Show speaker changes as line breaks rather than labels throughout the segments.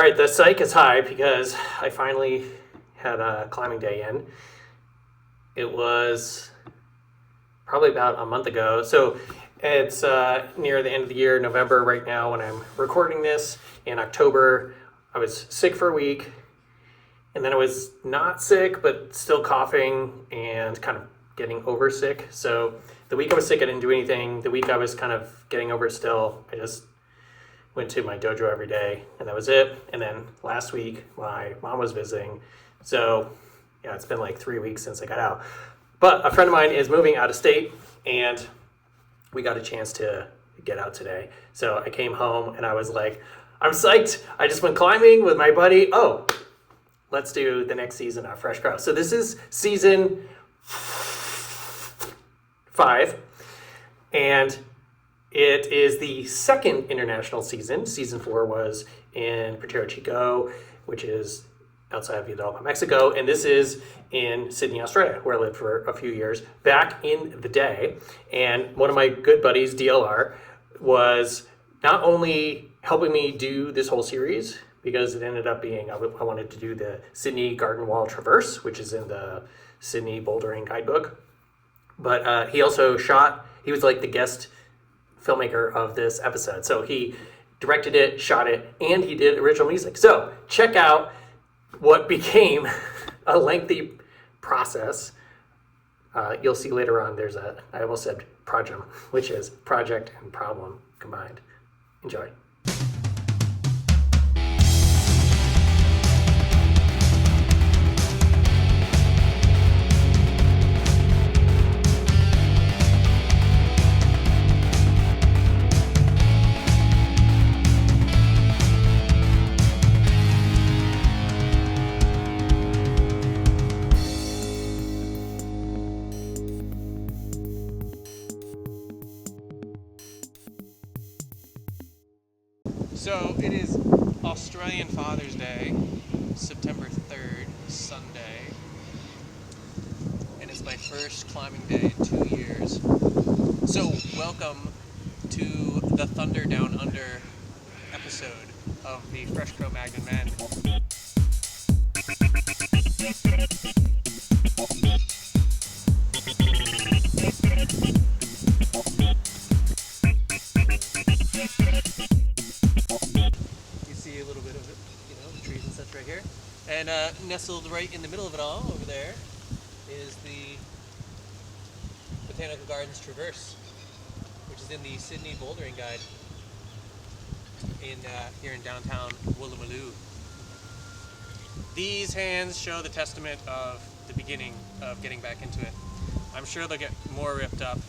right, the psych is high because I finally had a climbing day in. It was probably about a month ago. So it's near the end of the year, November right now when I'm recording this. In October, I was sick for a week. And then I was not sick, but still coughing and kind of getting over sick. So the week I was sick, I didn't do anything. The week I was kind of getting over it still, I just went to my dojo every day, and that was it. And then last week, my mom was visiting. So yeah, it's been like 3 weeks since I got out. But a friend of mine is moving out of state, and we got a chance to get out today. So I came home, and I was like, I'm psyched. I just went climbing with my buddy. Oh, let's do the next season of Fresh Crow. So this is season 5, and it is the second international season. Season 4 was in Puerto Chico, which is outside of Hidalgo, Mexico, and this is in Sydney, Australia, where I lived for a few years back in the day. And one of my good buddies, DLR, was not only helping me do this whole series, because it ended up being, I wanted to do the Sydney Garden Wall Traverse, which is in the Sydney Bouldering Guidebook. But he also shot, he was like the guest filmmaker of this episode. So he directed it, shot it, and he did original music. So check out what became a lengthy process. You'll see later on, I almost said project, which is project and problem combined. Enjoy.
So it is Australian Father's Day, September 3rd, Sunday, and it's my first climbing day in 2 years. So welcome to the Thunder Down Under episode of the Fresh Crow MAGNON Men. Right here, and nestled right in the middle of it all over there is the Botanical Gardens Traverse, which is in the Sydney Bouldering Guide here in downtown Woolloomooloo. These hands show the testament of the beginning of getting back into it. I'm sure they'll get more ripped up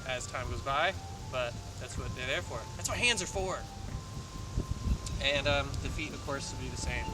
as time goes by, but that's what they're there for. That's what hands are for. And the feet, of course, will be the same.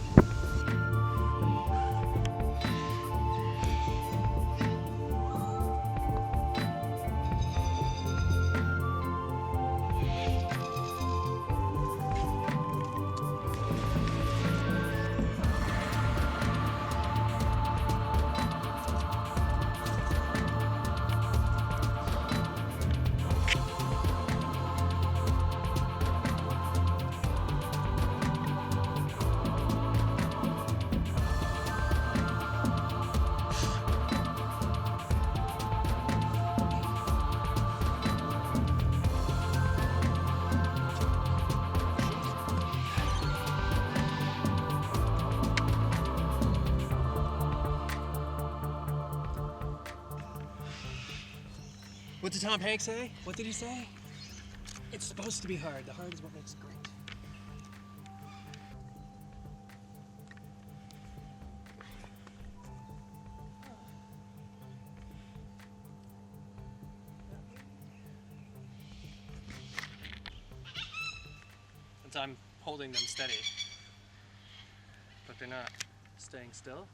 What did Tom Hanks say? What did he say? It's supposed to be hard. The hard is what makes it great. Since I'm holding them steady, but they're not staying still.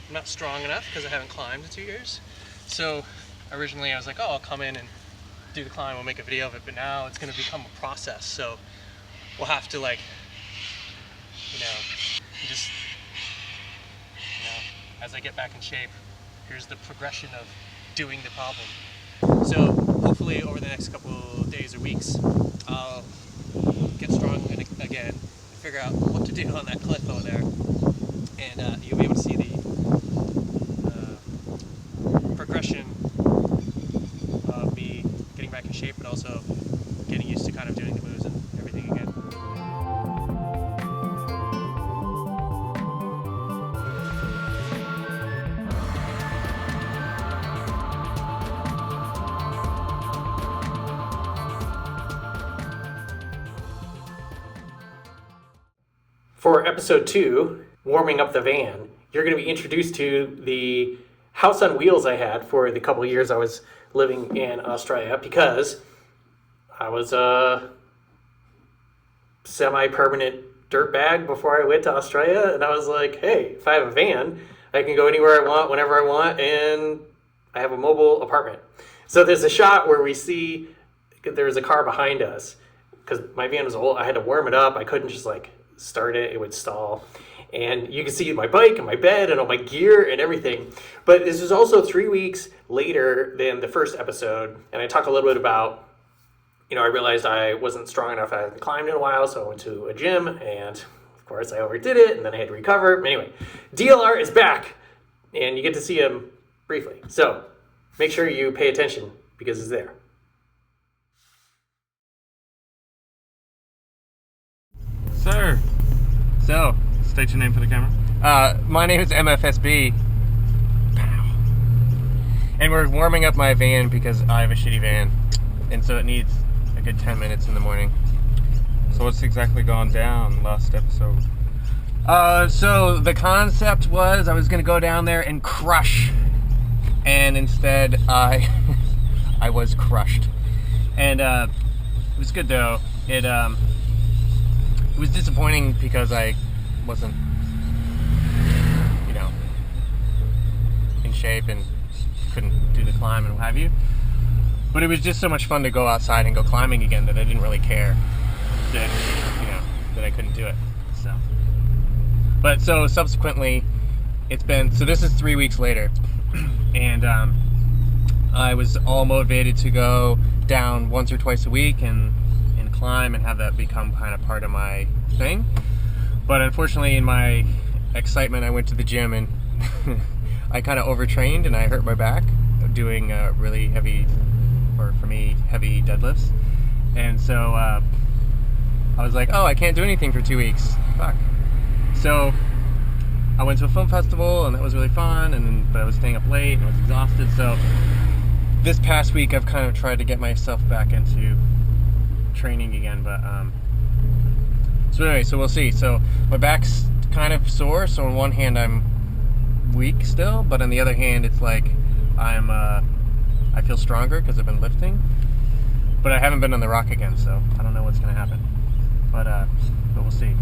I'm not strong enough because I haven't climbed in 2 years. So originally I was like, oh, I'll come in and do the climb, we'll make a video of it, but now it's going to become a process. So we'll have to like, just, as I get back in shape, here's the progression of doing the problem. So hopefully over the next couple days or weeks, I'll get strong again, figure out what to do on that cliff over there, and you'll be able to see the progression of me getting back in shape, but also getting used to kind of doing the moves and everything again.
For episode 2, warming up the van, you're going to be introduced to the house on wheels I had for the couple of years I was living in Australia, because I was a semi-permanent dirtbag before I went to Australia, and I was like, hey, if I have a van, I can go anywhere I want, whenever I want, and I have a mobile apartment. So there's a shot where we see there's a car behind us, because my van was old. I had to warm it up. I couldn't just start it, it would stall. And you can see my bike and my bed and all my gear and everything. But this is also 3 weeks later than the first episode. And I talk a little bit about, I realized I wasn't strong enough. I hadn't climbed in a while, so I went to a gym. And of course I overdid it, and then I had to recover. But anyway, DLR is back, and you get to see him briefly. So make sure you pay attention, because it's there.
Sir. So, state your name for the camera.
My name is MFSB. And we're warming up my van because I have a shitty van. And so it needs a good 10 minutes in the morning.
So what's exactly gone down last episode?
So the concept was I was going to go down there and crush. And instead I was crushed. And it was good though. It was disappointing because I wasn't, in shape and couldn't do the climb and what have you. But it was just so much fun to go outside and go climbing again that I didn't really care that, that I couldn't do it. So subsequently, this is 3 weeks later, and I was all motivated to go down once or twice a week and climb and have that become kind of part of my thing. But unfortunately, in my excitement, I went to the gym and I kind of overtrained and I hurt my back doing really heavy, or for me, heavy deadlifts. And so I was like, oh, I can't do anything for 2 weeks. Fuck. So I went to a film festival and that was really fun, but I was staying up late and I was exhausted. So this past week I've kind of tried to get myself back into training again, but so anyway, so we'll see. So my back's kind of sore, so on one hand I'm weak still, but on the other hand it's like I feel stronger because I've been lifting, but I haven't been on the rock again, so I don't know what's gonna happen, but we'll see.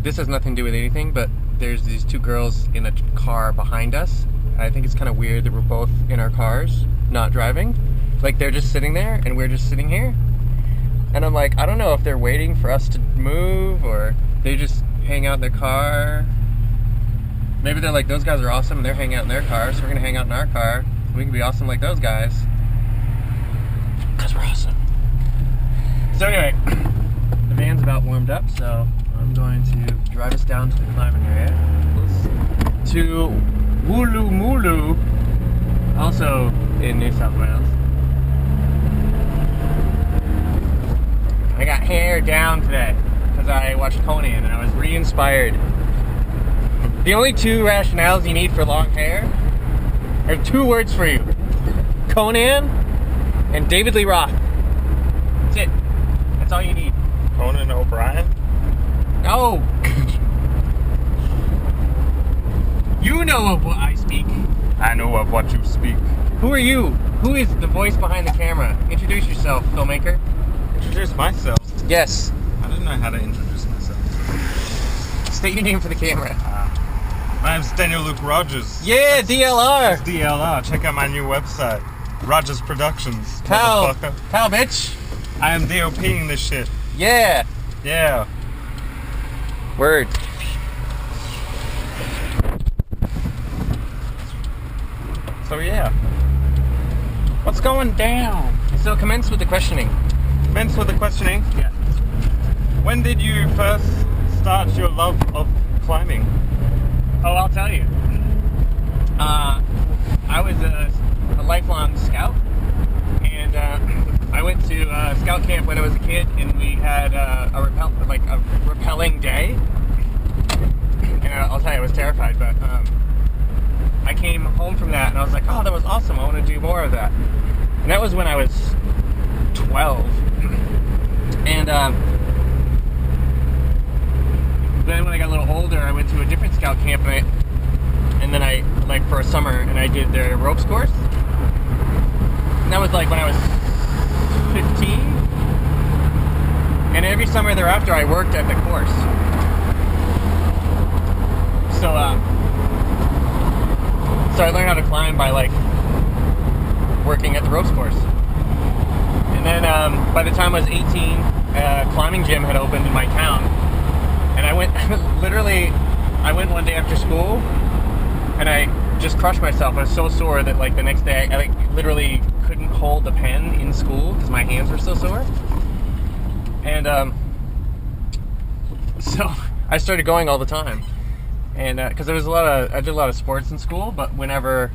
This has nothing to do with anything, but there's these two girls in a car behind us. I think it's kind of weird that we're both in our cars, not driving. Like, they're just sitting there and we're just sitting here. And I'm like, I don't know if they're waiting for us to move or they just hang out in their car. Maybe they're like, those guys are awesome and they're hanging out in their car, so we're gonna hang out in our car. We can be awesome like those guys. Because we're awesome. So anyway, the van's about warmed up, so I'm going to drive us down to the climbing area. To Woolloomooloo, also in New South Wales. I got hair down today because I watched Conan and I was re-inspired. The only two rationales you need for long hair are two words for you: Conan and David Lee Roth. That's it. That's all you need.
Conan O'Brien?
No! You know of what I speak.
I know of what you speak.
Who are you? Who is the voice behind the camera? Introduce yourself, filmmaker.
Introduce myself?
Yes.
I didn't know how to introduce myself.
State your name for the camera.
My name's Daniel Luke Rogers.
Yeah, DLR.
DLR. Check out my new website, Rogers Productions.
Pal,
motherfucker.
pal, bitch.
I am DOPing this shit.
Yeah.
Yeah.
Word.
So yeah. What's going down?
So commence with the questioning.
Commence with the questioning.
Yeah.
When did you first start your love of climbing?
Oh, I'll tell you. I was a lifelong scout, and I went to scout camp when I was a kid, and we had a rappelling day. And I'll tell you, I was terrified, but I came home from that, and I was like, oh, that was awesome. I want to do more of that. And that was when I was 12. And then when I got a little older, I went to a different scout camp, and then I, like, for a summer, and I did the ropes course. And that was like when I was 15. And every summer thereafter, I worked at the course. So I learned how to climb by, like, working at the ropes course. And then by the time I was 18, a climbing gym had opened in my town. And I went, I went one day after school, and I just crushed myself. I was so sore that, like, the next day, I like, literally couldn't hold the pen in school because my hands were so sore. And so I started going all the time. And because there was I did a lot of sports in school, but whenever,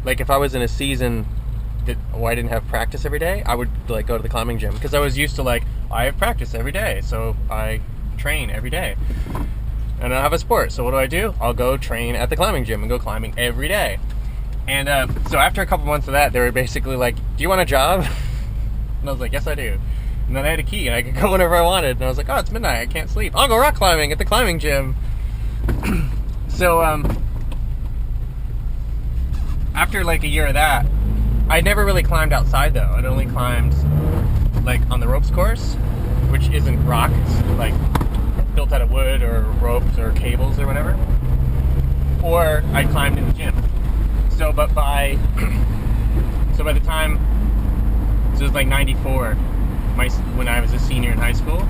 like, if I was in a season I didn't have practice every day, I would, like, go to the climbing gym because I was used to, like, I have practice every day, so I train every day. And I don't have a sport, so what do? I'll go train at the climbing gym and go climbing every day. And so after a couple months of that, they were basically like, do you want a job? And I was like, yes, I do. And then I had a key, and I could go whenever I wanted. And I was like, oh, it's midnight, I can't sleep. I'll go rock climbing at the climbing gym. So after, like, a year of that, I never really climbed outside, though. I'd only climbed, like, on the ropes course, which isn't rock. It's, like, built out of wood or ropes or cables or whatever. Or I climbed in the gym. So, but by the time, so it was like 94, when I was a senior in high school,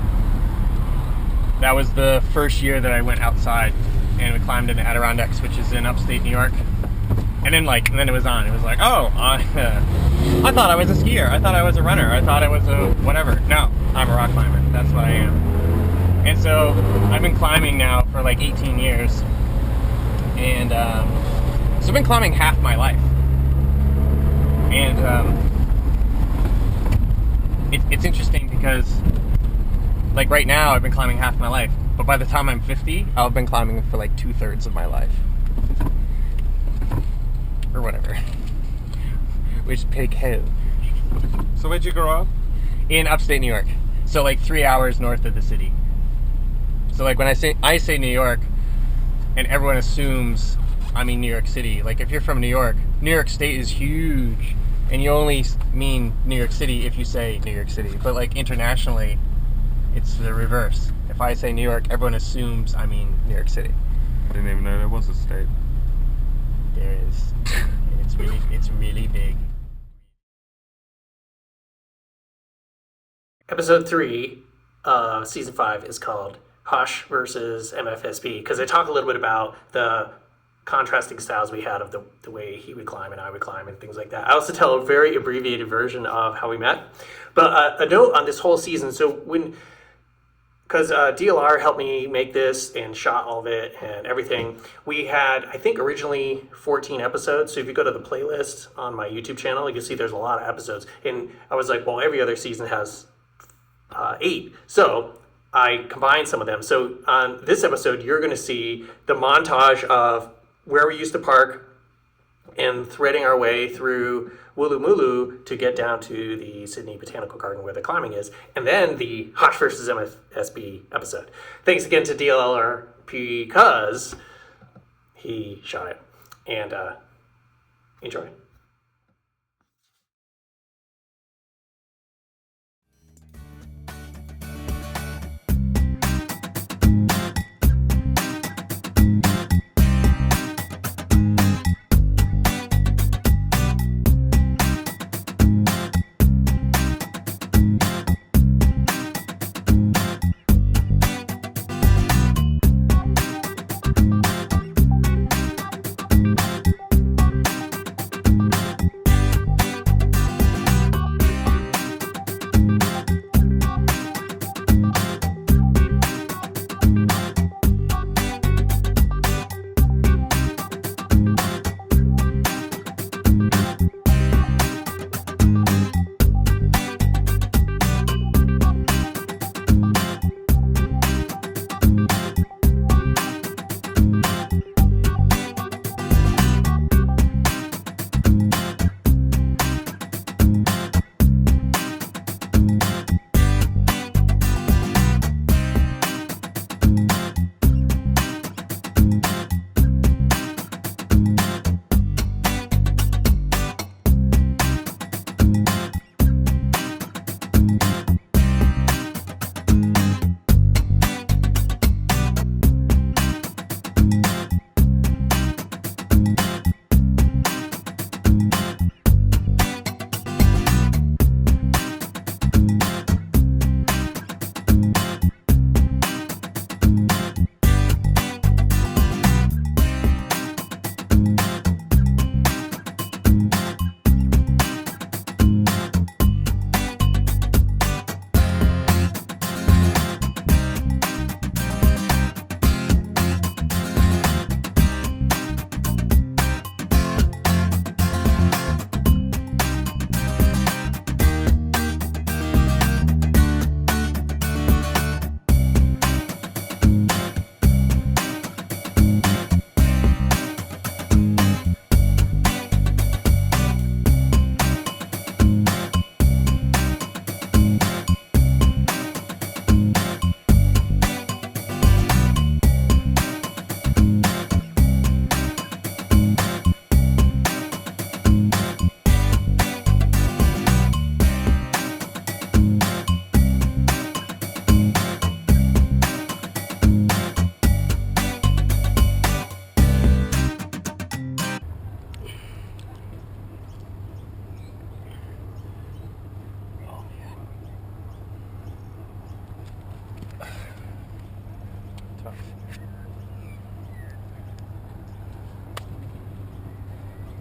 that was the first year that I went outside and we climbed in the Adirondacks, which is in upstate New York. And then it was on. It was like, oh, I thought I was a skier. I thought I was a runner. I thought I was a whatever. No, I'm a rock climber. That's what I am. And so I've been climbing now for like 18 years. And so I've been climbing half my life. And it's interesting because, like, right now I've been climbing half my life. But by the time I'm 50, I'll have been climbing for like 2/3 of my life. Or whatever. Which pig hell.
So where'd you grow up?
In upstate New York. So like 3 hours north of the city. So like when I say New York, and everyone assumes I mean New York City. Like if you're from New York State is huge. And you only mean New York City if you say New York City. But like internationally, it's the reverse. If I say New York, everyone assumes I mean New York City.
I didn't even know there was a state.
There is. And it's really big.
Episode 3 of Season 5 is called Hosh versus MFSB, because I talk a little bit about the contrasting styles we had of the way he would climb and I would climb and things like that. I also tell a very abbreviated version of how we met. But a note on this whole season, so because DLR helped me make this and shot all of it and everything. We had, I think, originally 14 episodes. So if you go to the playlist on my YouTube channel, you can see there's a lot of episodes. And I was like, well, every other season has 8. So I combined some of them. So on this episode, you're going to see the montage of where we used to park and threading our way through Woolloomooloo to get down to the Sydney Botanical Garden where the climbing is, and then the Hosh versus MFSB episode. Thanks again to DLR because he shot it. And enjoy.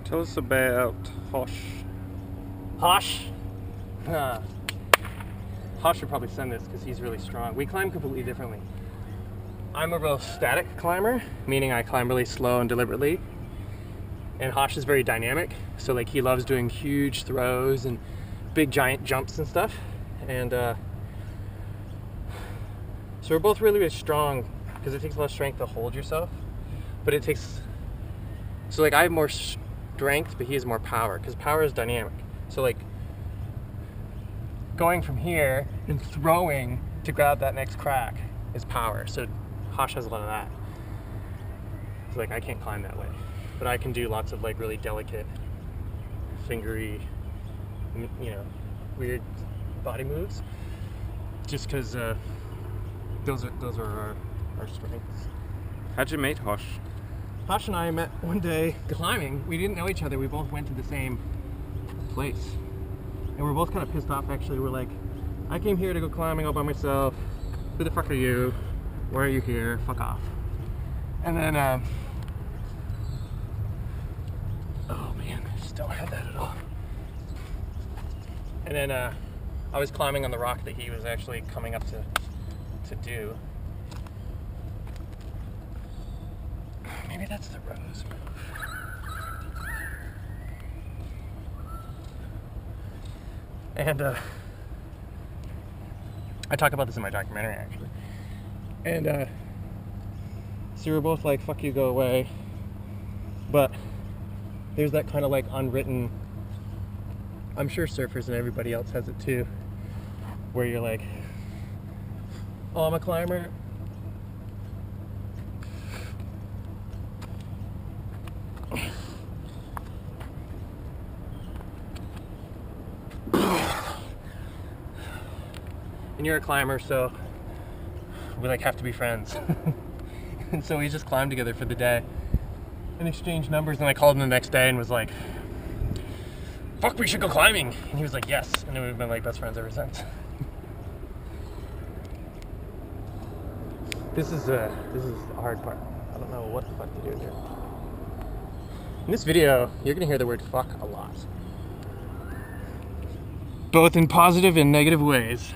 Tell us about Hosh.
Hosh? Hosh should probably send this because he's really strong. We climb completely differently. I'm a real static climber, meaning I climb really slow and deliberately. And Hosh is very dynamic, so like he loves doing huge throws and big giant jumps and stuff. And so we're both really, really strong because it takes a lot of strength to hold yourself. But it takes, so like I have more strength, but he has more power because power is dynamic. So like going from here and throwing to grab that next crack is power. So Hosh has a lot of that. So like I can't climb that way, but I can do lots of like really delicate, fingery, you know, weird body moves. Just because those are our strengths.
How'd you meet Hosh?
Hosh and I met one day climbing. We didn't know each other. We both went to the same place. And we're both kind of pissed off, actually. We're like, I came here to go climbing all by myself. Who the fuck are you? Why are you here? Fuck off. And then, oh man, I just don't have that at all. And then I was climbing on the rock that he was actually coming up to do. Maybe that's the rose move. And I talk about this in my documentary, actually. And so we were both like, fuck you, go away. But there's that kind of like unwritten, I'm sure surfers and everybody else has it too, where you're like, oh, I'm a climber. And you're a climber, so we like have to be friends. And so we just climbed together for the day and exchanged numbers, and I called him the next day and was like, fuck, we should go climbing. And he was like, yes. And then we've been like best friends ever since. This is the hard part. I don't know what the fuck to do here. In this video, you're gonna hear the word fuck a lot. Both in positive and negative ways.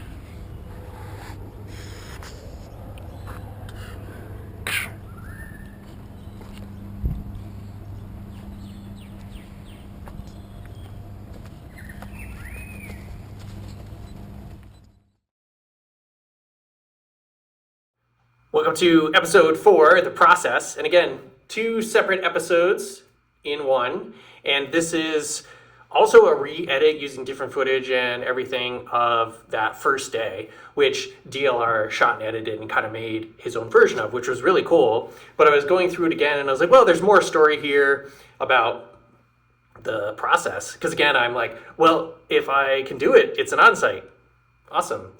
Welcome to episode 4, The Process. And again, 2 separate episodes in one. And this is also a re-edit using different footage and everything of that first day, which DLR shot and edited and kind of made his own version of, which was really cool. But I was going through it again and I was like, well, there's more story here about the process. Because again, I'm like, well, if I can do it, it's an on-site. Awesome.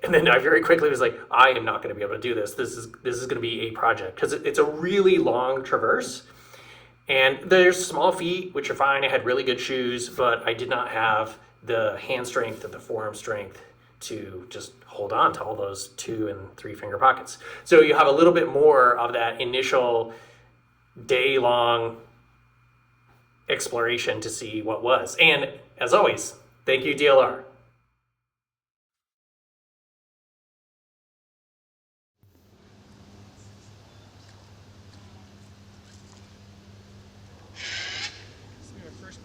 And then I very quickly was like, I am not going to be able to do this. This is going to be a project because it's a really long traverse. And there's small feet, which are fine. I had really good shoes, but I did not have the hand strength and the forearm strength to just hold on to all those 2 and 3 finger pockets. So you have a little bit more of that initial day-long exploration to see what was. And as always, thank you, DLR.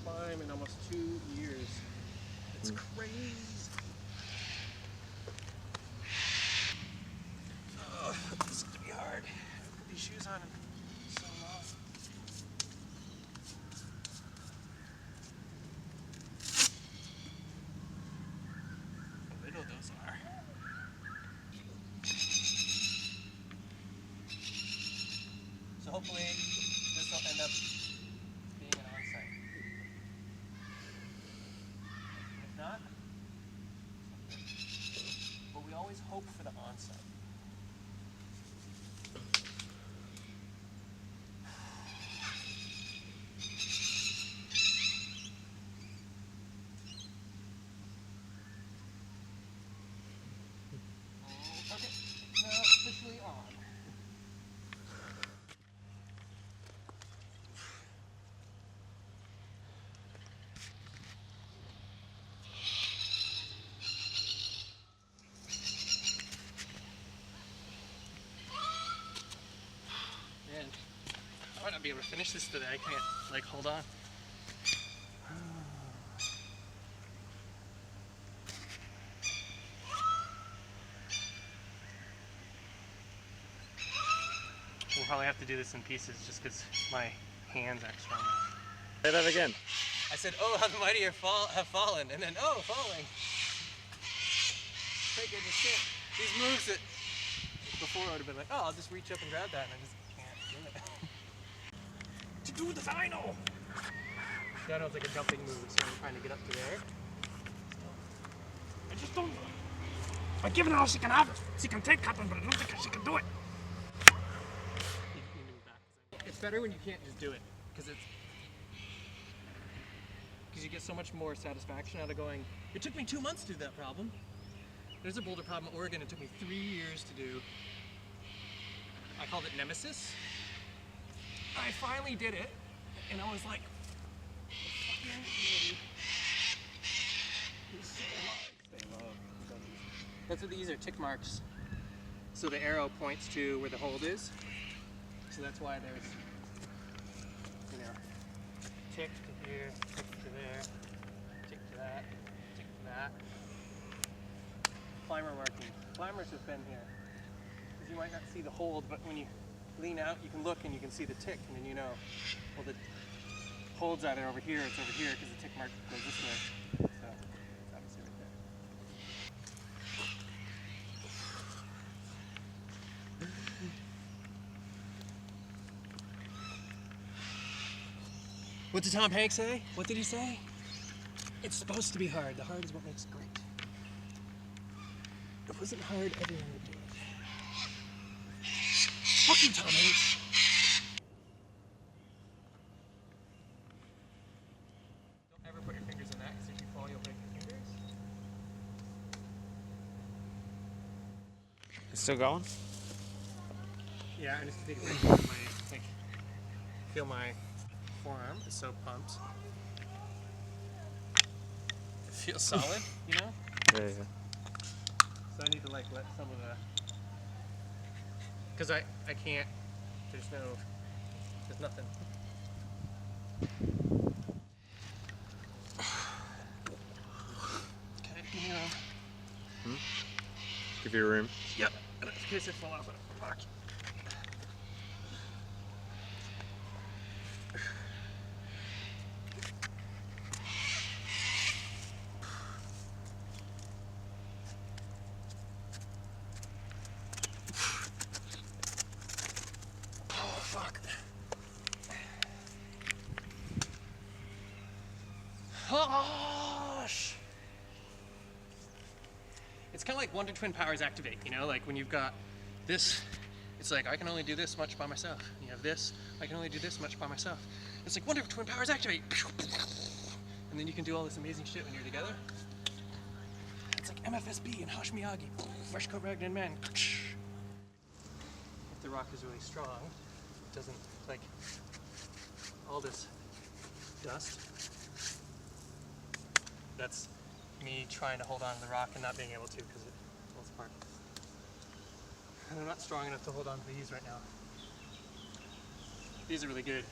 Climb in almost 2 years. It's crazy. Oh, this is gonna be hard. Put these shoes on in so long. Oh, I know those are. So hopefully this will end up being an on-site. If not, but we always hope for the on-site. Okay, now officially on. be able to finish this today. I can't, like, hold on. We'll probably have to do this in pieces just because my hands aren't strong enough.
Say that again.
I said, oh, how the mighty have fallen, and then, oh, falling. Thank goodness shit. These moves that before I would have been like, oh, I'll just reach up and grab that, and I just can't do it. To do the final! That was like a jumping move, so I'm trying to get up to there.
I just don't. By giving her all she can have, she can take Captain, but I don't think she can do it.
You move back. It's better when you can't just do it, because you get so much more satisfaction out of going, it took me 2 months to do that problem. There's a boulder problem in Oregon it took me 3 years to do. I called it Nemesis. I finally did it, and I was like, fucking lady. It's so hard. That's what these are, tick marks. So the arrow points to where the hold is. So that's why there's, you know, tick to here, tick to there, tick to that, tick to that. Climber marking. Climbers have been here. Because you might not see the hold, but when you lean out, you can look and you can see the tick, and then you know, well, the hold's either over here or it's over here because the tick mark goes this way. So, it's obviously right there. What did Tom Hanks say? What did he say? It's supposed to be hard. The hard is what makes it great. If it wasn't hard, everyone would do it. Fuck you, Tom Hanks. Don't ever put your fingers in that, because if you fall, you'll break your fingers.
It's still going?
Yeah, I just take a break with my, like, feel my forearm is so pumped. It feels solid, you know?
Yeah.
So I need to, like, let some of the, because I can't, there's nothing. Okay, give me a room.
Give you room.
Yep, in case I fall off. Fuck. Hosh! It's kind of like Wonder Twin powers activate, you know? Like when you've got this, it's like I can only do this much by myself. You have this, I can only do this much by myself. It's like Wonder Twin powers activate! And then you can do all this amazing shit when you're together. It's like MFSB and Hosh Miagi. Fresh coat ragged in man. If the rock is really strong, it doesn't, like, all this dust. That's me trying to hold on to the rock and not being able to because it falls apart. And I'm not strong enough to hold on to these right now. These are really good.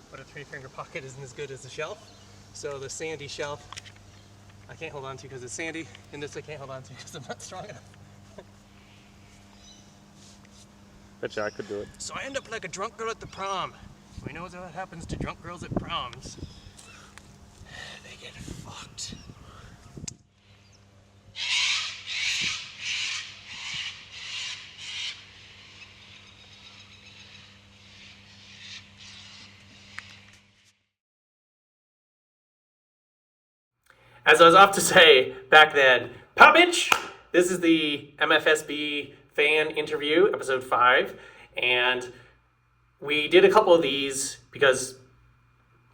But a 3-finger pocket isn't as good as the shelf. So the sandy shelf I can't hold on to because it's sandy, and this I can't hold on to because I'm not strong enough.
Betcha I could do it.
So I end up like a drunk girl at the prom. We know what happens to drunk girls at proms. They get fucked.
As I was off to say back then, Puppage! This is the MFSB fan interview, episode 5. And we did a couple of these because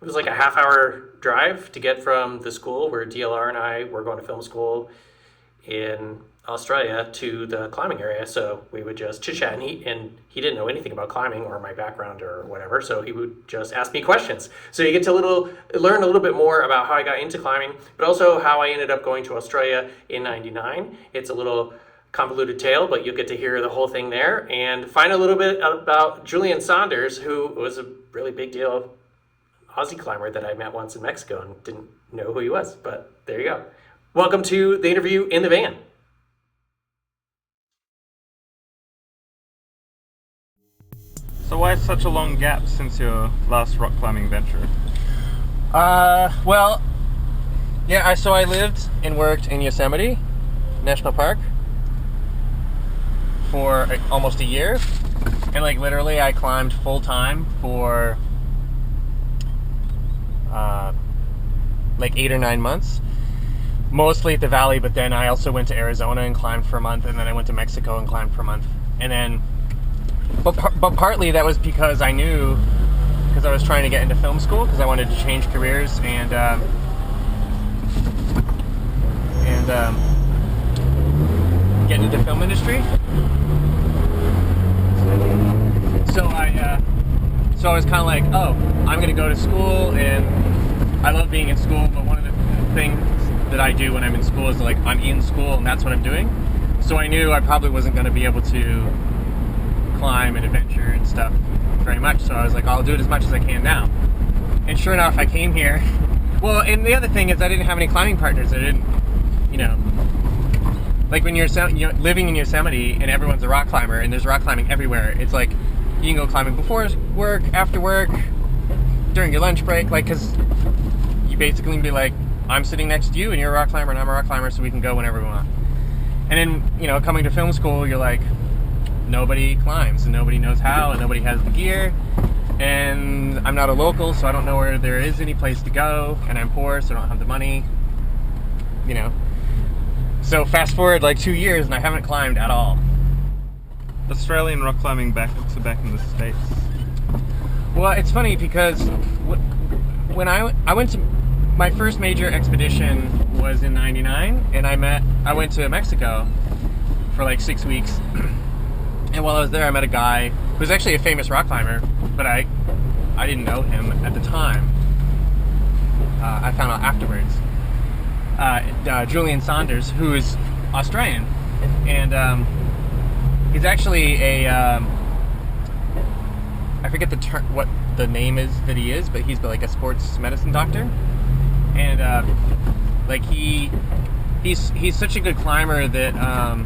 it was like a half-hour drive to get from the school where DLR and I were going to film school in Australia to the climbing area. So we would just chit-chat, and he didn't know anything about climbing or my background or whatever, so he would just ask me questions. So you get to learn a little bit more about how I got into climbing, but also how I ended up going to Australia in '99. It's a little convoluted tale, but you'll get to hear the whole thing there and find a little bit about Julian Saunders, who was a really big deal Aussie climber that I met once in Mexico and didn't know who he was, but there you go. Welcome to the interview in the van.
So why such a long gap since your last rock climbing venture?
Well, yeah, so I lived and worked in Yosemite National Park for almost a year, and like literally I climbed full time for like 8 or 9 months, mostly at the valley, but then I also went to Arizona and climbed for a month, and then I went to Mexico and climbed for a month, and then but partly that was because I knew, because I was trying to get into film school, because I wanted to change careers and get into the film industry. So I was kind of like, oh, I'm going to go to school, and I love being in school, but one of the things that I do when I'm in school is like I'm in school and that's what I'm doing. So I knew I probably wasn't going to be able to climb and adventure and stuff very much, so I was like, I'll do it as much as I can now. And sure enough, I came here. Well, and the other thing is I didn't have any climbing partners. I didn't, like when you're living in Yosemite and everyone's a rock climber and there's rock climbing everywhere, it's like you can go climbing before work, after work, during your lunch break, like, because you basically be like, I'm sitting next to you and you're a rock climber and I'm a rock climber, so we can go whenever we want. And then, coming to film school, you're like, nobody climbs and nobody knows how and nobody has the gear, and I'm not a local, so I don't know where there is any place to go, and I'm poor, so I don't have the money, So fast forward like 2 years and I haven't climbed at all.
Australian rock climbing back in the States.
Well, it's funny because when I went to my first major expedition was in '99, and I went to Mexico for like 6 weeks. And while I was there, I met a guy who was actually a famous rock climber, but I didn't know him at the time. I found out afterwards. Julian Saunders, who is Australian, and he's actually a I forget what the name is that he is, but he's like a sports medicine doctor, and like he's such a good climber that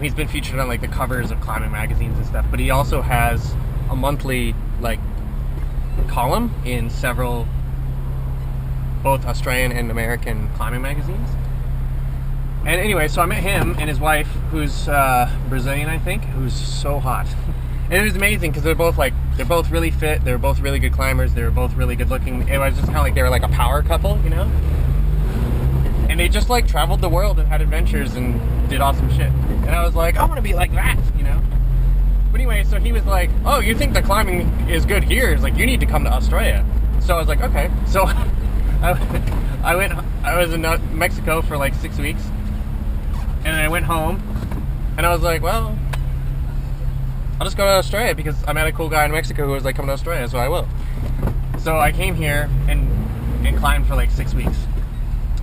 he's been featured on like the covers of climbing magazines and stuff, but he also has a monthly like column in several both Australian and American climbing magazines. And anyway, so I met him and his wife, who's Brazilian, I think, who's so hot. And it was amazing because they're both really fit, they're both really good climbers, they were both really good looking. It was just kind of like they were like a power couple, And they just like traveled the world and had adventures and did awesome shit. And I was like, I want to be like that, But anyway, so he was like, oh, you think the climbing is good here? It's like, you need to come to Australia. So I was like, okay. So I was in Mexico for like 6 weeks. And I went home and I was like, well, I'll just go to Australia because I met a cool guy in Mexico who was like, come to Australia, so I will. So I came here and climbed for like 6 weeks.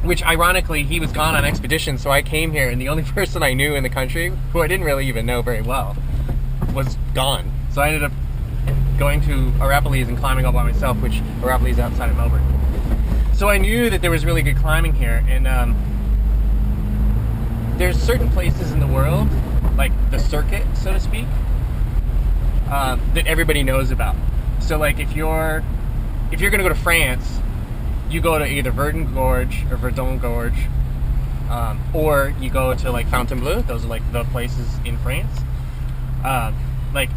Which, ironically, he was gone on expedition, so I came here, and the only person I knew in the country, who I didn't really even know very well, was gone. So I ended up going to Arapiles and climbing all by myself, which Arapiles is outside of Melbourne. So I knew that there was really good climbing here, and there's certain places in the world, like the circuit, so to speak, that everybody knows about. So, like, if you're going to go to France, you go to either Verdun Gorge or Verdun Gorge, or you go to like Fontainebleau. Those are like the places in France. Like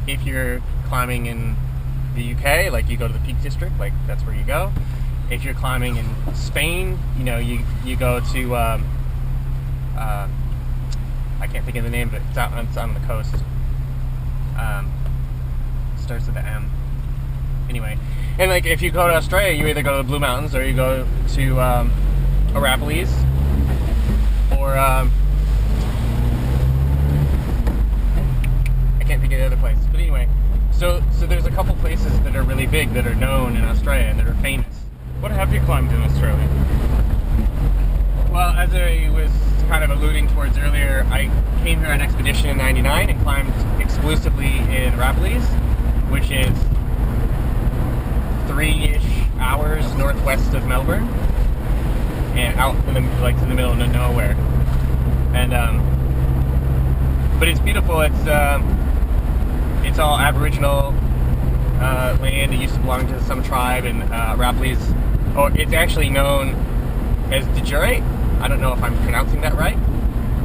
if you're climbing in the UK, like you go to the Peak District, like that's where you go. If you're climbing in Spain, you go to I can't think of the name, but it's on the coast. Starts with the M. Anyway. And like if you go to Australia, you either go to the Blue Mountains or you go to Arapiles or I can't think of the other place. But anyway, so there's a couple places that are really big that are known in Australia and that are famous.
What have you climbed in Australia?
Well, as I was kind of alluding towards earlier, I came here on expedition in '99 and climbed exclusively in Rapparees, which is 3-ish hours northwest of Melbourne, and out in the in the middle of nowhere. And but it's beautiful. It's all Aboriginal land. It used to belong to some tribe, and Rapparees. Oh, it's actually known as de jure. I don't know if I'm pronouncing that right.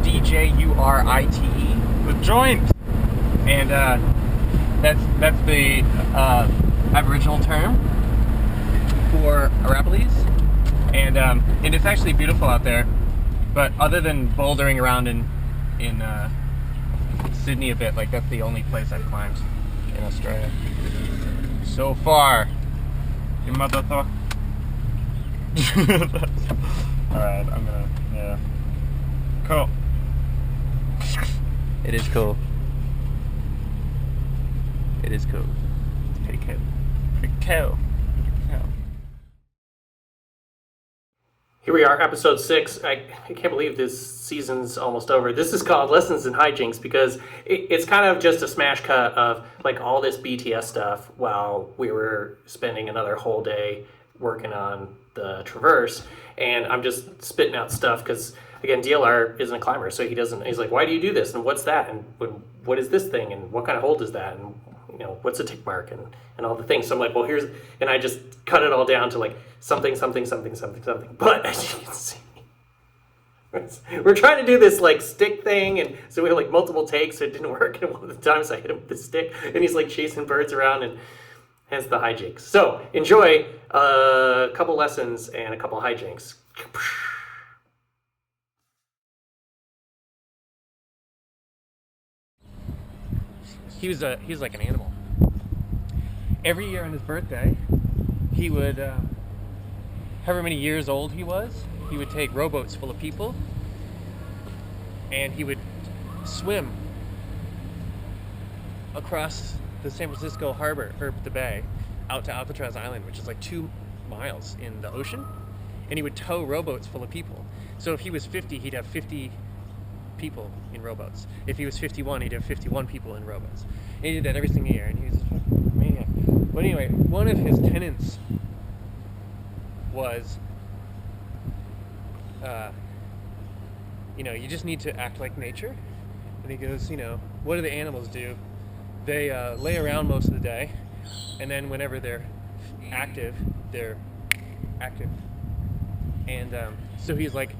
D-J-U-R-I-T-E.
The joint.
And that's the Aboriginal term for Rapparees. And it's actually beautiful out there. But other than bouldering around in Sydney a bit, like that's the only place I've climbed in Australia so far.
Your mother thought. Alright, I'm gonna, yeah. Cool.
It is cool. It is cool. It's pretty cool. Pretty cool.
Here we are, episode 6. I can't believe this season's almost over. This is called Lessons in Hijinks because it's kind of just a smash cut of like all this BTS stuff while we were spending another whole day working on the Traverse. And I'm just spitting out stuff because, again, DLR isn't a climber, so he's like, why do you do this? And what's that? And what is this thing? And what kind of hold is that? And what's a tick mark and all the things. So I'm like, well, and I just cut it all down to like something. But as you can see, we're trying to do this like stick thing. And so we had like multiple takes, so it didn't work. And one of the times I hit him with the stick and he's like chasing birds around, and hence the hijinks. So enjoy a couple lessons and a couple hijinks.
He was like an animal. Every year on his birthday, he would, however many years old he was, he would take rowboats full of people, and he would swim across the San Francisco harbor, or the bay, out to Alcatraz Island, which is like 2 miles in the ocean, and he would tow rowboats full of people. So if he was 50, he'd have 50 people in rowboats. If he was 51, he'd have 51 people in rowboats. And he did that every single year, and he was a fucking maniac. But anyway, one of his tenets was, you just need to act like nature. And he goes, what do the animals do? They lay around most of the day, and then whenever they're active, they're active. And so he's like,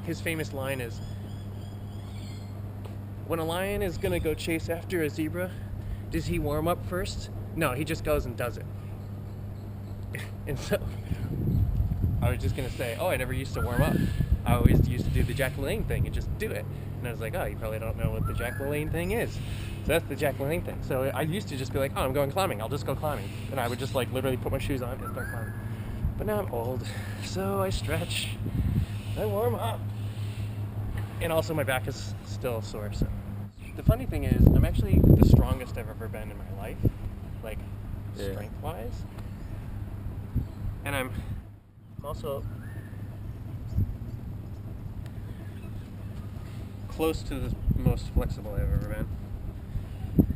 his famous line is, when a lion is gonna go chase after a zebra, does he warm up first? No, he just goes and does it. And so, I was just gonna say, I never used to warm up. I always used to do the Jack LaLanne thing and just do it. And I was like, you probably don't know what the Jack LaLanne thing is. So that's the Jack LaLanne thing. So I used to just be like, I'm going climbing, I'll just go climbing. And I would just like literally put my shoes on and start climbing. But now I'm old, so I stretch, I warm up. And also my back is still sore, so. The funny thing is, I'm actually the strongest I've ever been in my life, like strength-wise. And I'm also close to the most flexible I've ever been.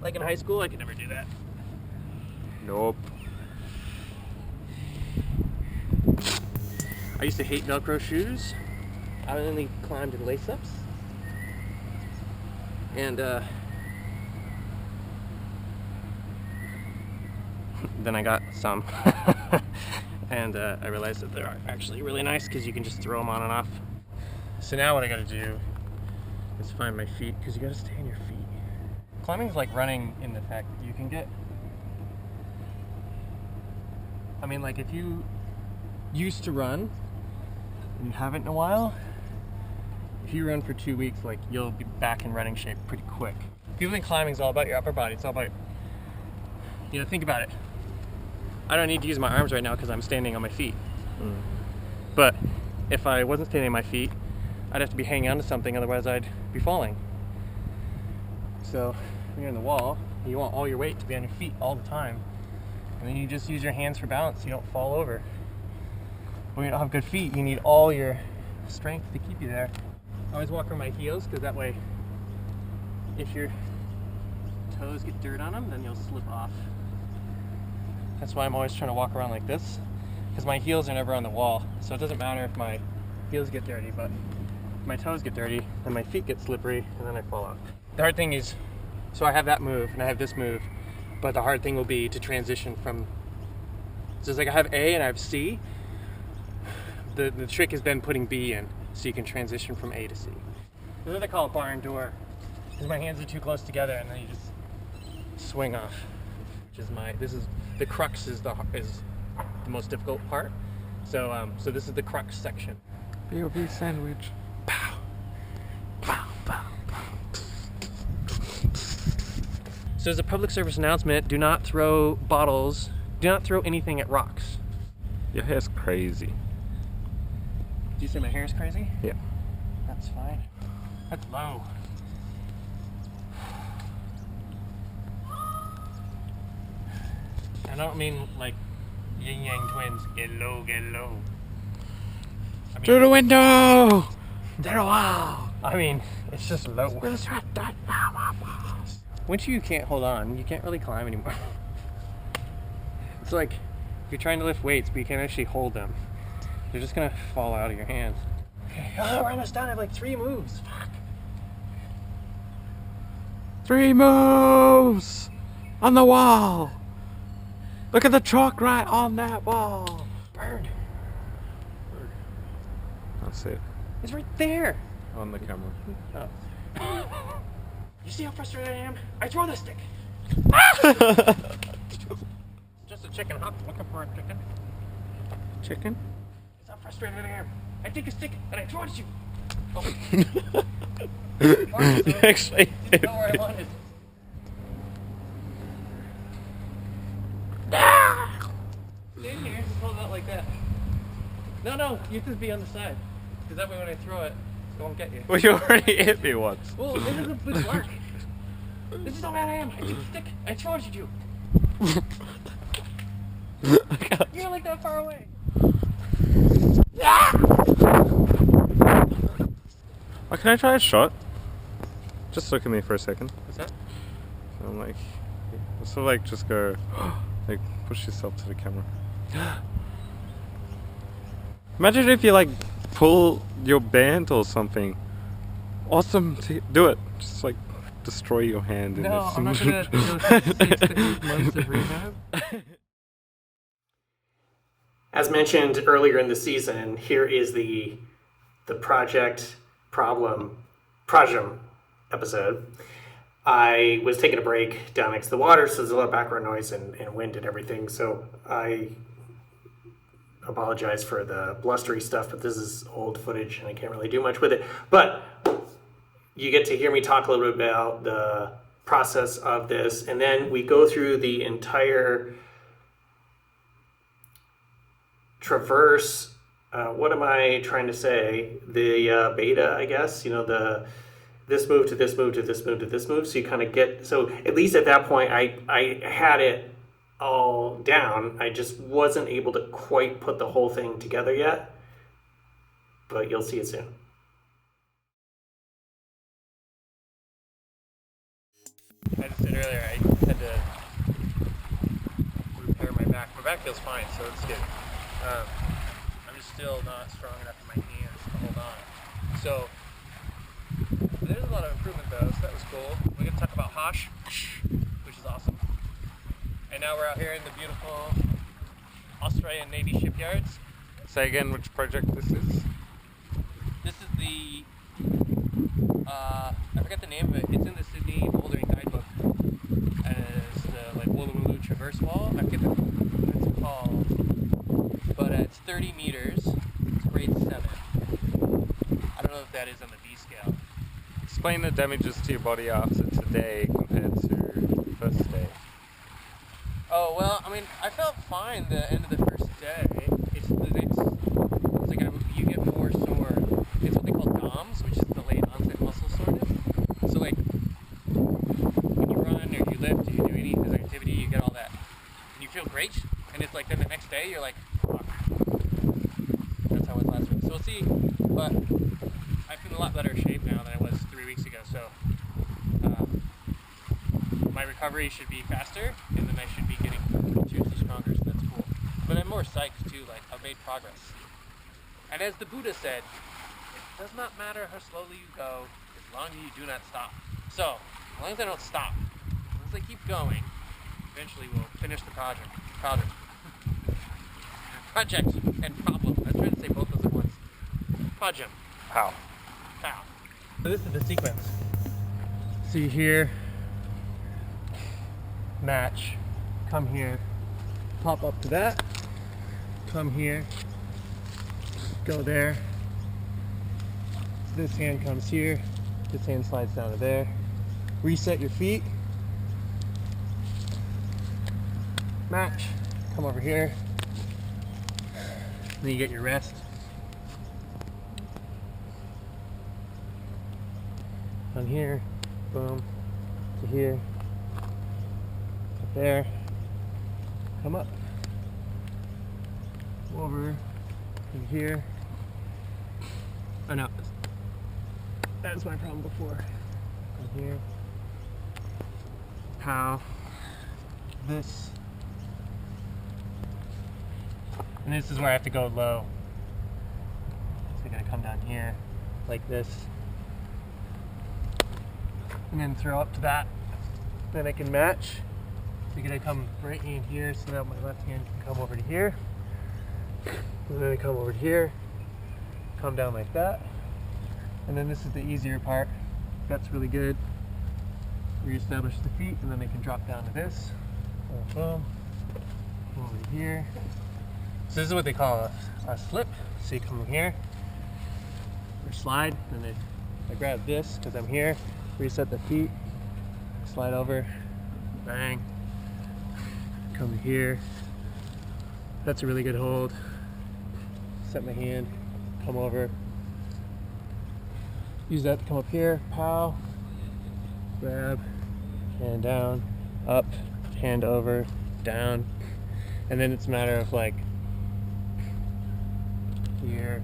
Like in high school, I could never do that. Nope. I used to hate Velcro shoes. I only climbed in lace-ups. And then I got some. And I realized that they're actually really nice because you can just throw them on and off. So now what I gotta do is find my feet, because you gotta stay on your feet. Climbing is like running in the fact that you can get, like if you used to run and you haven't in a while, if you run for 2 weeks, like you'll be back in running shape pretty quick. People think climbing is all about your upper body. It's all about, think about it. I don't need to use my arms right now because I'm standing on my feet. But if I wasn't standing on my feet, I'd have to be hanging onto something, otherwise I'd be falling. So when you're in the wall, you want all your weight to be on your feet all the time. And then you just use your hands for balance so you don't fall over. When you don't have good feet, you need all your strength to keep you there. I always walk on my heels because that way, if your toes get dirt on them, then you'll slip off. That's why I'm always trying to walk around like this, because my heels are never on the wall. So it doesn't matter if my heels get dirty, but if my toes get dirty, then my feet get slippery, and then I fall off. The hard thing is, so I have that move, and I have this move, but the hard thing will be to transition from, so it's like I have A and I have C. The trick has been putting B in, so you can transition from A to C. This is what they call a barn door, because my hands are too close together, and then you just swing off. Which is the crux is the most difficult part. So this is the crux section.
B.O.B. sandwich.
Pow, pow, pow, pow. So as a public service announcement, do not throw bottles, do not throw anything at rocks.
Your hair's crazy.
Do you say my hair is crazy?
Yeah.
That's fine. That's low. I don't mean like yin yang twins, get low, get low. I mean,
Through the window! Through the wall!
I mean, it's just low. Once you can't hold on, you can't really climb anymore. It's like you're trying to lift weights, but you can't actually hold them. They're just gonna fall out of your hands. Okay, oh, we're almost done. I have like 3 moves. Fuck.
3 moves! On the wall! Look at the chalk right on that wall!
Bird.
That's it.
It's right there.
On the camera.
Oh. You see how frustrated I am? I throw the stick. Just a chicken hop looking for a chicken.
Chicken?
That's how frustrated I am. I take a stick and I throw it at you. Oh.
You actually
Didn't know where I wanted. Stand here and hold it out like that. No, you have to be on the side. Because that way when I throw it, it won't get you.
Well, you already hit me once.
Well, this is a good work. This is how bad I am. I take a stick, I throw it at you. You're like that far away.
Oh, can I try a shot? Just look at me for a second.
What's that?
So I'm like, so like just go, like push yourself to the camera. Imagine if you like pull your band or something. Awesome, do it. Just like destroy your hand. In
No,
this.
I'm not gonna do 6 to 8 months of rehab.
As mentioned earlier in the season, here is the project episode. I was taking a break down next to the water, so there's a lot of background noise and wind and everything. So I apologize for the blustery stuff, but this is old footage and I can't really do much with it. But you get to hear me talk a little bit about the process of this, and then we go through the entire traverse. What am I trying to say? The beta, I guess. You know, this move to this move to this move to this move. So you kind of get, so at least at that point, I had it all down. I just wasn't able to quite put the whole thing together yet, but you'll see it soon.
I just said earlier I had to repair my back. My back feels fine, so it's good. I'm just still not strong enough in my hands to hold on. So there's a lot of improvement though, so that was cool. We're going to talk about Hosh, which is awesome. And now we're out here in the beautiful Australian Navy shipyards.
Say again which project this is.
This is the, I forget the name of it. It's in the Sydney Bouldering Guidebook as the like Woolloomooloo Traverse Wall. I forget what it's called, but it's 30 meters. It's grade 7. I don't know if that is on the B scale.
Explain the damages to your body after today compared to first day.
Oh well, I mean, I felt fine the end of the first day. It's like you get more sore. It's what they call DOMS, which is delayed onset muscle soreness. So like when you run or you lift or you do any physical activity, you get all that, and you feel great. And it's like then the next day you're like, fuck. That's how it was last week. So we'll see but I'm in a lot better shape now than I was 3 weeks ago, so my recovery should be faster, and then I should be getting seriously stronger, so that's cool. But I'm more psyched too, like I've made progress. And as the Buddha said, it does not matter how slowly you go, as long as you do not stop. So, as long as I don't stop, as long as I keep going, eventually we'll finish the project. Project and problem. I was trying to say both those at once. Project.
Pow.
Pow. So this is the sequence. See here, match, come here, pop up to that, come here, go there, this hand comes here, this hand slides down to there, reset your feet, match, come over here, then you get your rest. On here, boom, to here, up there, come up, over, to here. Oh no, that was my problem before. From here, pow, this, and this is where I have to go low. So I'm gonna come down here, like this. And then throw up to that. Then I can match. So you're gonna come right in here so that my left hand can come over to here. And then I come over to here, come down like that. And then this is the easier part. That's really good. Reestablish the feet, and then they can drop down to this. Boom, boom. Over here. So this is what they call a slip. So you come here, or slide, and then I grab this because I'm here. Reset the feet, slide over, bang, come here. That's a really good hold. Set my hand, come over. Use that to come up here, pow, grab, hand down, up, hand over, down. And then it's a matter of like, here,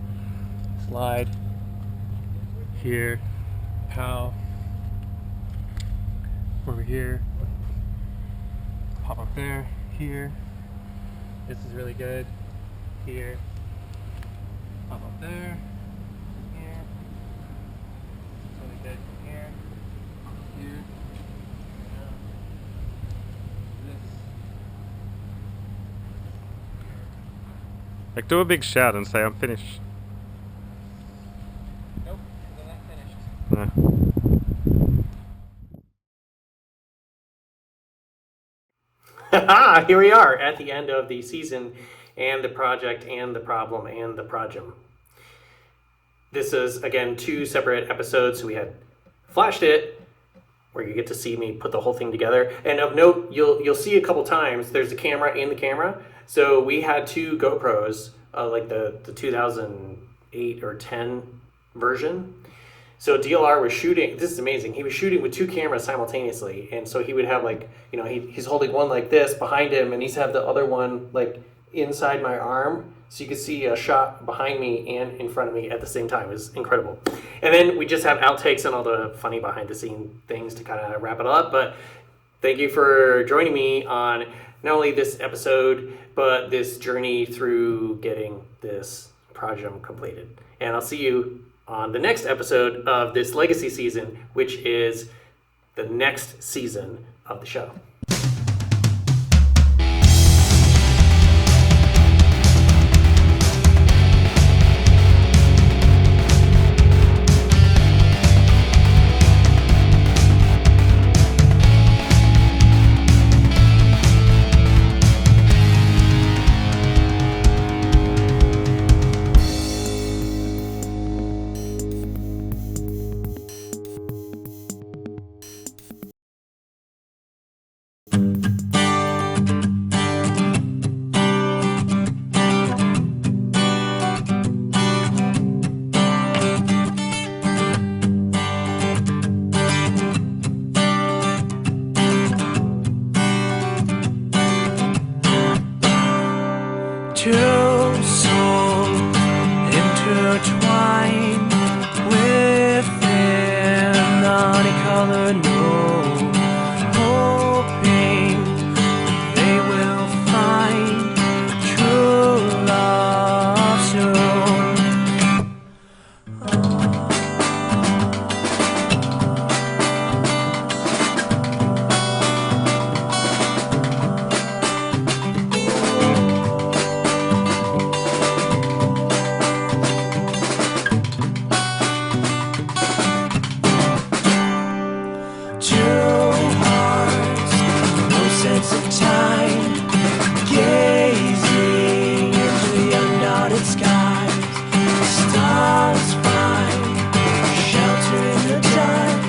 slide, here, pow, over here, pop up there, here, this is really good, here, pop up there, here, really good, here, here, this.
Like, do a big shout and say I'm finished.
Nope, still not finished.
No.
Here we are at the end of the season and the project and the problem and the project. This is, again, 2 separate episodes. So we had Flashed It, where you get to see me put the whole thing together. And of note, you'll see a couple times, there's a camera in the camera. So we had 2 GoPros, like the 2008 or 10 version. So DLR was shooting, this is amazing, he was shooting with 2 cameras simultaneously. And so he would have like, you know, he's holding one like this behind him, and he's have the other one like inside my arm. So you could see a shot behind me and in front of me at the same time. It was incredible. And then we just have outtakes and all the funny behind the scene things to kind of wrap it up. But thank you for joining me on not only this episode, but this journey through getting this project completed. And I'll see you on the next episode of this Legacy season, which is the next season of the show.
Two souls intertwined. sense of time, gazing into the unknown skies. Stars find shelter in the dark,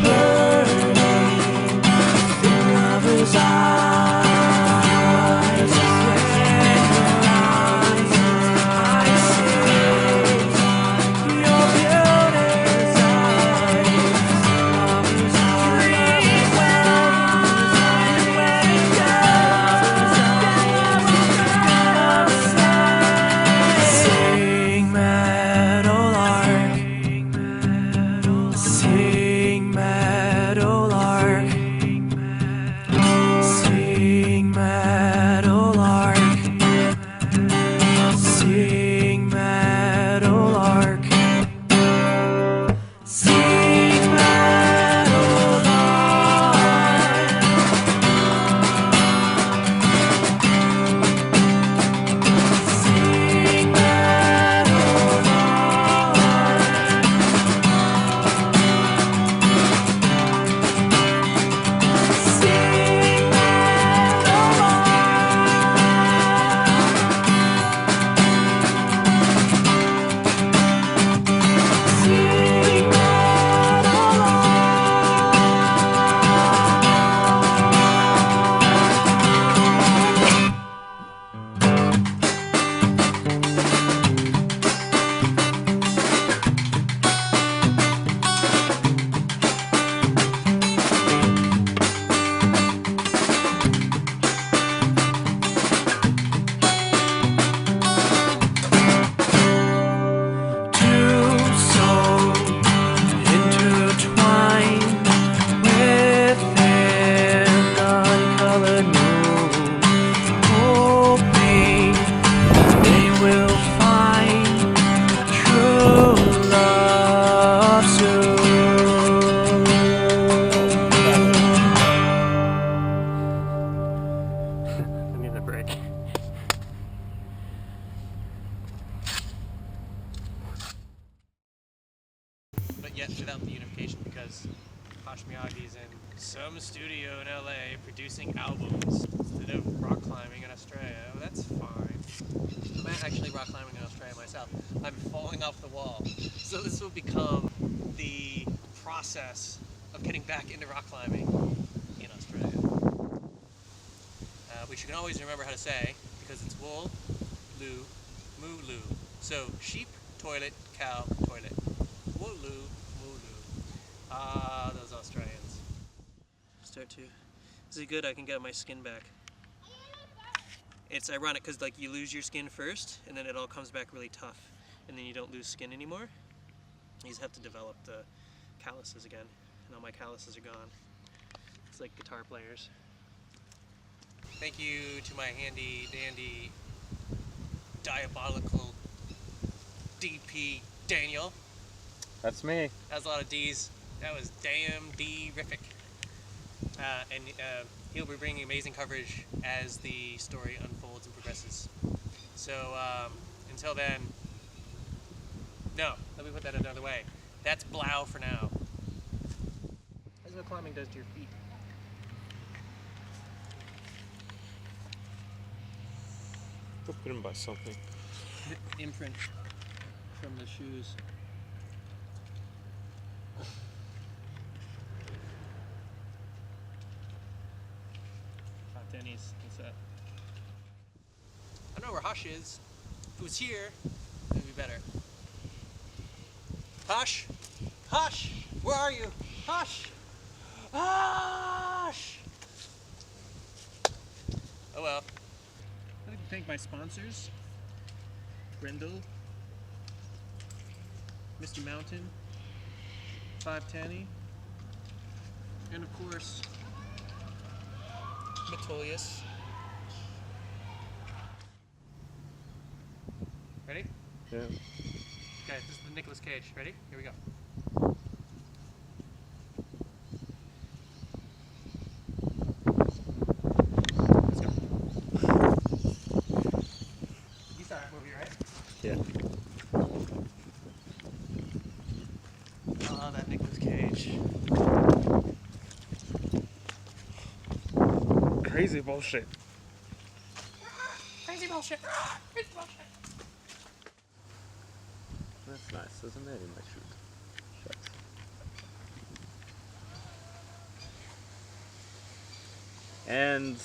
burning in lovers' eyes. In your eyes, I see your beauty's eyes. Lovers' dreams when it does. Sing meadowlark, sing meadowlark, sing meadowlark, sing meadowlark, sing
but yet without the unification, because Hosh Miagi's in some studio in LA producing albums instead of rock climbing in Australia. Well, that's fine. I'm actually rock climbing in Australia myself. I'm falling off the wall. So this will become the process of getting back into rock climbing in Australia. Which you can always remember how to say, because it's wool, loo, moo, loo. So sheep, toilet, cow, toilet. Wooloo, wooloo. Ah, those Australians. Start to. This is good, I can get my skin back. It's ironic because like you lose your skin first and then it all comes back really tough and then you don't lose skin anymore. You just have to develop the calluses again. And all my calluses are gone. It's like guitar players. Thank you to my handy dandy diabolical DP Daniel.
That's me.
That was a lot of D's. That was damn D-rific. And he'll be bringing amazing coverage as the story unfolds and progresses. So until then, no, let me put that another way. That's blow for now. That's what climbing does to your feet.
Go put him by something.
The imprint from the shoes. Denny's, what's that? I don't know where Hosh is. If it was here, it would be better. Hosh! Hosh! Where are you? Hosh! Hosh! Oh well. I'd like to thank my sponsors. Grendel, Mr. Mountain, 510, and of course, Metolius. Ready?
Yeah.
Okay, this is the Nicolas Cage. Ready? Here we go. Let's go. You saw that movie, right?
Yeah.
Oh, that Nicolas Cage.
Crazy bullshit.
Crazy bullshit. Crazy bullshit.
That's nice. There's a man in my shoot. Shucks. And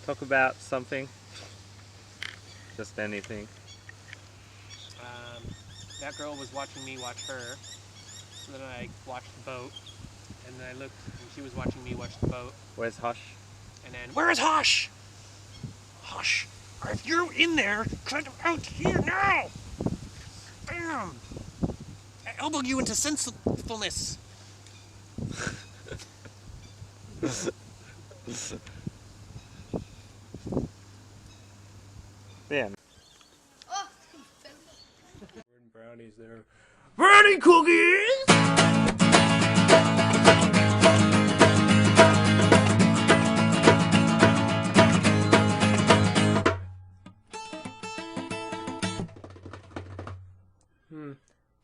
talk about something. Just anything.
That girl was watching me watch her. So then I watched the boat. And then I looked and she was watching me watch the boat.
Where's Hosh?
And then, where is Hosh? Hosh, if you're in there, come out here now! Bam! I elbowed you into sensefulness.
Yeah.
Brownies there. Brownie cookies!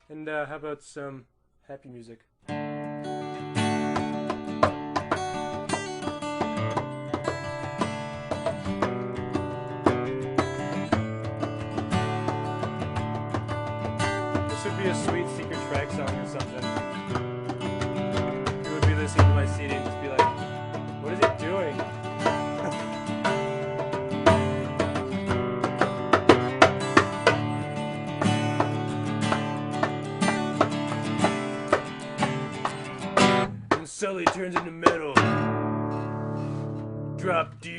And how about some happy music? This would be a sweet secret track song or something. You would be listening to my CD and just be like, what is it doing? And Sully turns into metal. Drop D.